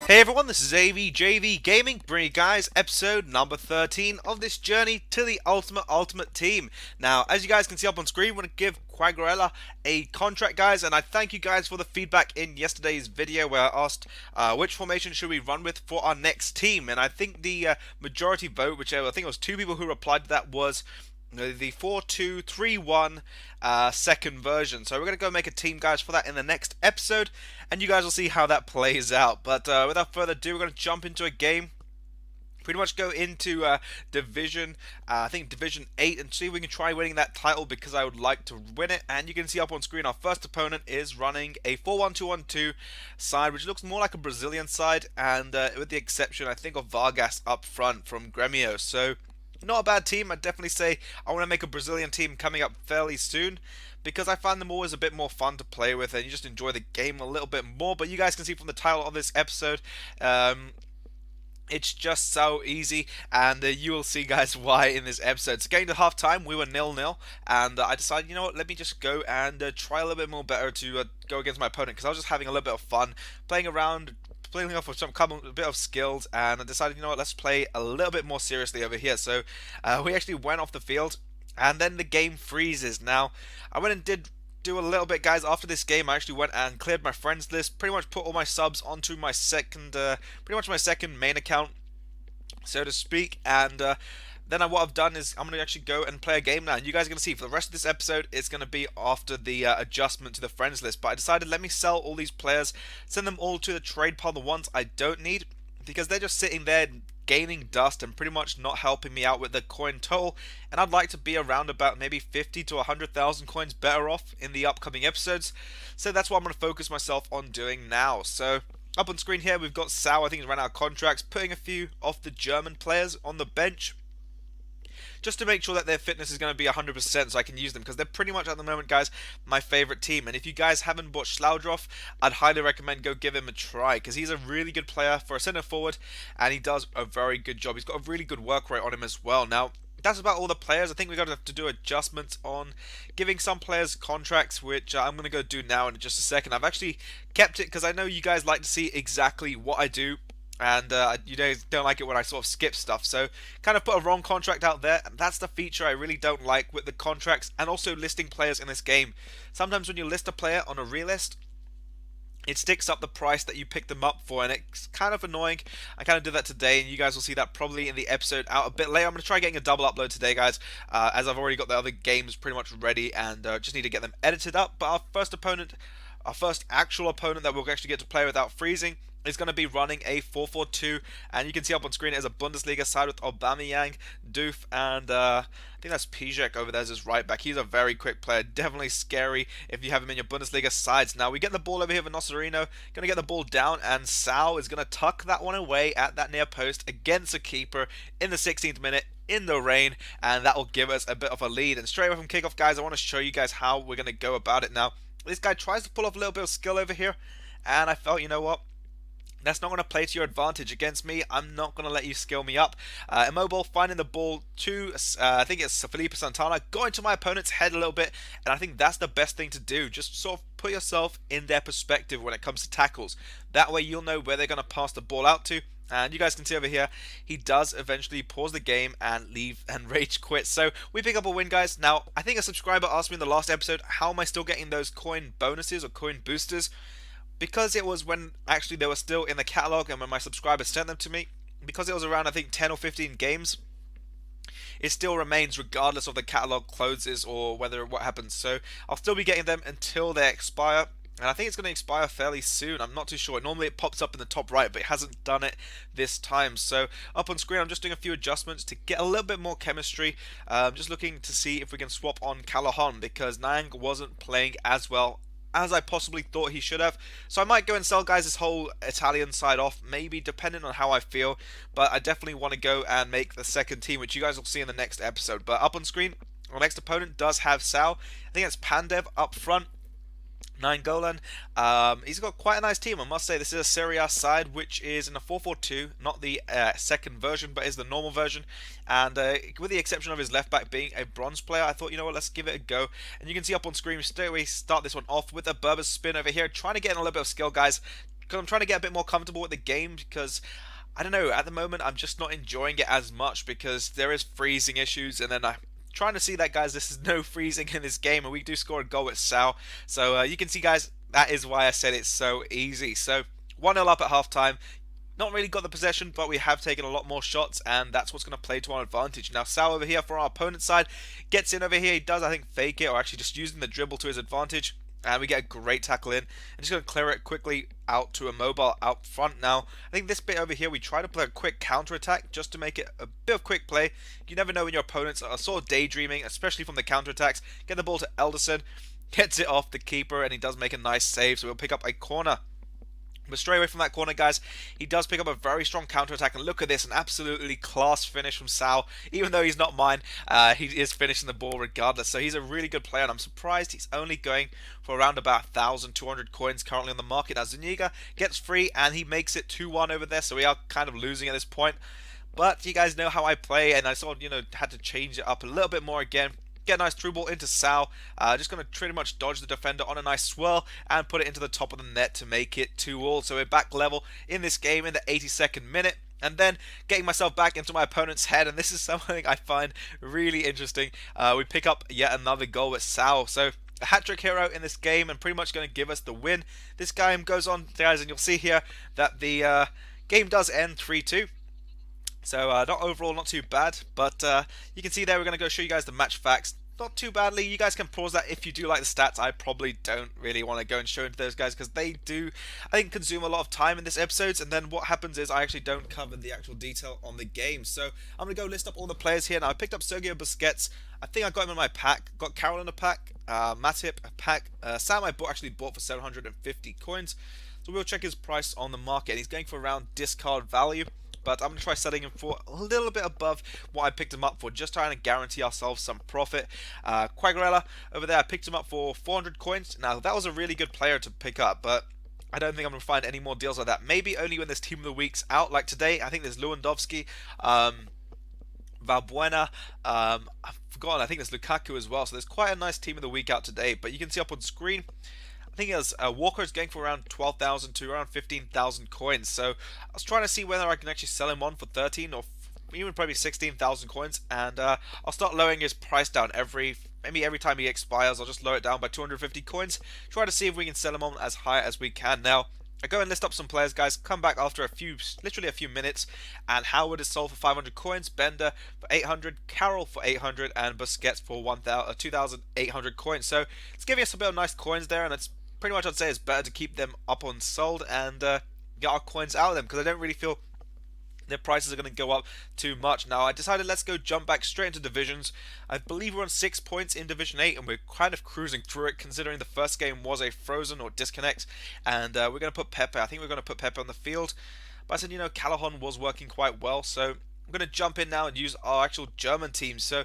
Hey everyone, this is AVJVGaming, bringing you guys episode number 13 of this journey to the ultimate team. Now, as you guys can see up on screen, we're going to give Quagliarella a contract, guys, and I thank you guys for the feedback in yesterday's video where I asked which formation should we run with for our next team, and I think the majority vote, which I think it was two people who replied to that, was the 4-2-3-1 second version. So we're going to go make a team, guys, for that in the next episode, and you guys will see how that plays out. But without further ado, we're going to jump into a game. Pretty much go into Division, I think Division 8, and see if we can try winning that title, because I would like to win it. And you can see up on screen our first opponent is running a 4-1-2-1-2 side, which looks more like a Brazilian side, and with the exception, I think, of Vargas up front from Grêmio. So not a bad team. I'd definitely say I want to make a Brazilian team coming up fairly soon, because I find them always a bit more fun to play with and you just enjoy the game a little bit more. But you guys can see from the title of this episode, it's just so easy, and you will see, guys, why in this episode. So getting to half time, we were 0-0, and I decided, you know what, let me just go and try a little bit more better to go against my opponent, because I was just having a little bit of fun playing around, playing off with a bit of skills, and I decided, you know what, let's play a little bit more seriously over here. So we actually went off the field, and then the game freezes. Now, I went and did do a little bit, guys. After this game, I actually went and cleared my friends list, pretty much put all my subs onto my second, pretty much my second main account, so to speak, and then what I've done is I'm going to actually go and play a game now. And you guys are going to see for the rest of this episode, it's going to be after the adjustment to the friends list. But I decided, let me sell all these players, send them all to the trade pile, the ones I don't need, because they're just sitting there gaining dust and pretty much not helping me out with the coin total. And I'd like to be around about maybe 50 to 100,000 coins better off in the upcoming episodes. So that's what I'm going to focus myself on doing now. So up on screen here, we've got Sal. I think he's ran out of contracts, putting a few of the German players on the bench, just to make sure that their fitness is going to be 100% so I can use them, because they're pretty much at the moment, guys, my favorite team. And if you guys haven't bought Schlaudroff, I'd highly recommend go give him a try, because he's a really good player for a centre forward, and he does a very good job. He's got a really good work rate on him as well. Now, that's about all the players. I think we're going to have to do adjustments on giving some players contracts, which I'm going to go do now in just a second. I've actually kept it because I know you guys like to see exactly what I do, and you guys don't like it when I sort of skip stuff. So kind of put a wrong contract out there, and that's the feature I really don't like with the contracts and also listing players in this game. Sometimes when you list a player on a relist, it sticks up the price that you picked them up for, and it's kind of annoying. I kind of did that today, and you guys will see that probably in the episode out a bit later. I'm going to try getting a double upload today, guys, as I've already got the other games pretty much ready, and just need to get them edited up. But our first actual opponent that we'll actually get to play without freezing is going to be running a 4-4-2, and you can see up on screen it is a Bundesliga side with Aubameyang, Doof, and I think that's Pijek over there as his right back. He's a very quick player, definitely scary if you have him in your Bundesliga sides. Now we get the ball over here with Nocerino, going to get the ball down, and Sal is going to tuck that one away at that near post against a keeper in the 16th minute in the rain, and that will give us a bit of a lead. And straight away from kickoff, guys, I want to show you guys how we're going to go about it. Now, this guy tries to pull off a little bit of skill over here, and I felt, you know what, that's not going to play to your advantage against me. I'm not going to let you skill me up. Immobile finding the ball to, I think it's Felipe Santana, going to my opponent's head a little bit, and I think that's the best thing to do. Just sort of put yourself in their perspective when it comes to tackles. That way you'll know where they're going to pass the ball out to. And you guys can see over here, he does eventually pause the game and leave and rage quit. So we pick up a win, guys. Now, I think a subscriber asked me in the last episode, how am I still getting those coin bonuses or coin boosters? Because it was when actually they were still in the catalog and when my subscribers sent them to me, because it was around I think 10 or 15 games, it still remains regardless of the catalog closes or whether what happens. So I'll still be getting them until they expire, and I think it's going to expire fairly soon. I'm not too sure. Normally it pops up in the top right, but it hasn't done it this time. So up on screen, I'm just doing a few adjustments to get a little bit more chemistry. Just looking to see if we can swap on Callahan, because Nang wasn't playing as well as I possibly thought he should have. So I might go and sell, guys, this whole Italian side off, maybe, depending on how I feel. But I definitely want to go and make the second team, which you guys will see in the next episode. But up on screen, our next opponent does have Sal. I think it's Pandev up front. Nainggolan. He's got quite a nice team, I must say. This is a Serie A side, which is in a 4-4-2, not the second version, but is the normal version. And with the exception of his left back being a bronze player, I thought, you know what, let's give it a go. And you can see up on screen, straight away start this one off with a Berber spin over here, trying to get in a little bit of skill, guys. because I'm trying to get a bit more comfortable with the game because I don't know, at the moment I'm just not enjoying it as much because there is freezing issues, and then I'm trying to see that, guys, this is no freezing in this game, and we do score a goal with Sal. So you can see, guys, that is why I said it's so easy. So 1-0 up at halftime. Not really got the possession, but we have taken a lot more shots, and that's what's going to play to our advantage. Now, Sal over here for our opponent's side gets in over here. He does, I think, fake it, or actually just using the dribble to his advantage. And we get a great tackle in. I'm just going to clear it quickly out to a mobile out front now. I think this bit over here, we try to play a quick counter-attack just to make it a bit of quick play. You never know when your opponents are sort of daydreaming, especially from the counter-attacks. Get the ball to Elderson, gets it off the keeper, and he does make a nice save, so we'll pick up a corner. But straight away from that corner, guys, he does pick up a very strong counter-attack. And look at this, an absolutely class finish from Sal. Even though he's not mine, he is finishing the ball regardless. So he's a really good player, and I'm surprised he's only going for around about 1,200 coins currently on the market. Now, Zuniga gets free, and he makes it 2-1 over there. So we are kind of losing at this point. But you guys know how I play, and I sort of, had to change it up a little bit more again. Get a nice through ball into Sal. Just going to pretty much dodge the defender on a nice swirl and put it into the top of the net to make it 2-all. So we're back level in this game in the 82nd minute. And then getting myself back into my opponent's head. And this is something I find really interesting. We pick up yet another goal with Sal. So a hat-trick hero in this game and pretty much going to give us the win. This game goes on, guys, and you'll see here that the game does end 3-2. So not overall, not too bad, but you can see there we're going to go show you guys the match facts. Not too badly. You guys can pause that if you do like the stats. I probably don't really want to go and show into those guys because they do, I think, consume a lot of time in this episodes. And then what happens is I actually don't cover the actual detail on the game. So I'm going to go list up all the players here. Now I picked up Sergio Busquets. I think I got him in my pack. Got Carroll in a pack. Matip a pack. Sam I actually bought for 750 coins. So we'll check his price on the market. He's going for around discard value. But I'm going to try setting him for a little bit above what I picked him up for, just trying to guarantee ourselves some profit. Quagliarella over there, I picked him up for 400 coins. Now, that was a really good player to pick up, but I don't think I'm going to find any more deals like that. Maybe only when this Team of the Week's out, like today. I think there's Lewandowski, Valbuena, I've forgotten, I think there's Lukaku as well. So there's quite a nice Team of the Week out today. But you can see up on screen, I think it was Walker's going for around 12,000 to around 15,000 coins. So I was trying to see whether I can actually sell him on for 13 or even probably 16,000 coins, and I'll start lowering his price down maybe every time he expires. I'll just lower it down by 250 coins. Try to see if we can sell him on as high as we can. Now I go and list up some players, guys. Come back after literally a few minutes, and Howard is sold for 500 coins, Bender for 800, Carroll for 800, and Busquets for 2,800 coins. So it's giving us a bit of nice coins there, and it's pretty much, I'd say, it's better to keep them up on sold and get our coins out of them because I don't really feel their prices are going to go up too much. Now I decided let's go jump back straight into divisions. I believe we're on 6 points in Division 8 and we're kind of cruising through it considering the first game was a frozen or disconnect, and we're going to put Pepe. I think we're going to put Pepe on the field, but I said, Callahan was working quite well, so I'm going to jump in now and use our actual German team. So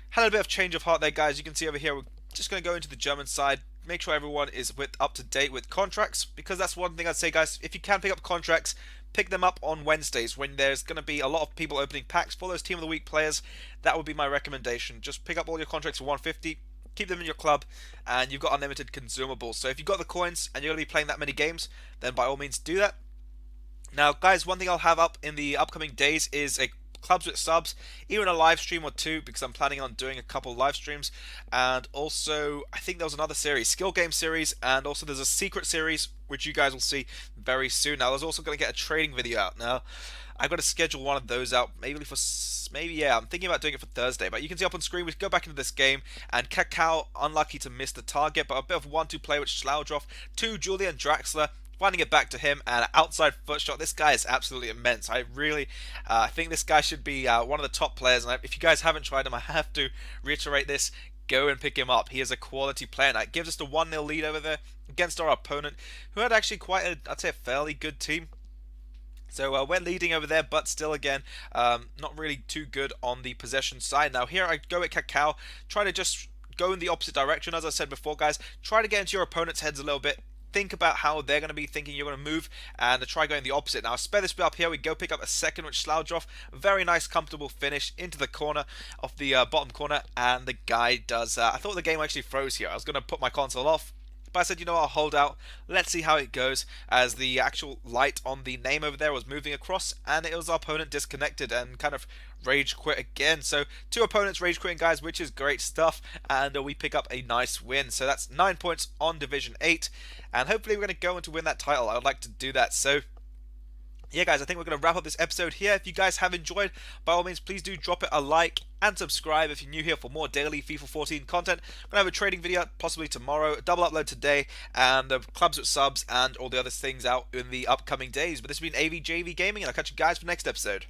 had a bit of change of heart there, guys. You can see over here we're just going to go into the German side, make sure everyone is up to date with contracts, because that's one thing I'd say, guys. If you can pick up contracts, pick them up on Wednesdays when there's going to be a lot of people opening packs for those Team of the Week players. That would be my recommendation. Just pick up all your contracts for 150, keep them in your club, and you've got unlimited consumables. So if you've got the coins and you're going to be playing that many games, then by all means do that. Now, guys, one thing I'll have up in the upcoming days is a clubs with subs, even a live stream or two, because I'm planning on doing a couple live streams. And also, I think there was another series, skill game series, and also there's a secret series which you guys will see very soon. Now there's also going to get a trading video out. Now I've got to schedule one of those out yeah, I'm thinking about doing it for Thursday. But you can see up on screen, we can go back into this game, and Kakao unlucky to miss the target, but a bit of 1-2 play with Schlaudroff to Julian Draxler, finding it back to him, and an outside foot shot. This guy is absolutely immense. I really think this guy should be one of the top players. And if you guys haven't tried him, I have to reiterate this. Go and pick him up. He is a quality player. Now, it gives us the 1-0 lead over there against our opponent, who had actually quite I'd say a fairly good team. So we're leading over there, but still, again, not really too good on the possession side. Now, here I go at Kakao, try to just go in the opposite direction. As I said before, guys, try to get into your opponent's heads a little bit. Think about how they're going to be thinking you're going to move, and try going the opposite. Now, spare this bit up here. We go pick up a second with Schlaudroff. Very nice, comfortable finish into the corner of the bottom corner, and the guy does. I thought the game actually froze here. I was going to put my console off But I said, you know, I'll hold out. Let's see how it goes. As the actual light on the name over there was moving across, and it was our opponent disconnected and kind of rage quit again. So two opponents rage quitting, guys, which is great stuff. And we pick up a nice win. So that's 9 points on Division 8. And hopefully we're going to go on to win that title. I would like to do that. So yeah, guys, I think we're going to wrap up this episode here. If you guys have enjoyed, by all means, please do drop it a like and subscribe if you're new here for more daily FIFA 14 content. I'm going to have a trading video possibly tomorrow, double upload today, and the clubs with subs and all the other things out in the upcoming days. But this has been AVJVGaming, and I'll catch you guys for the next episode.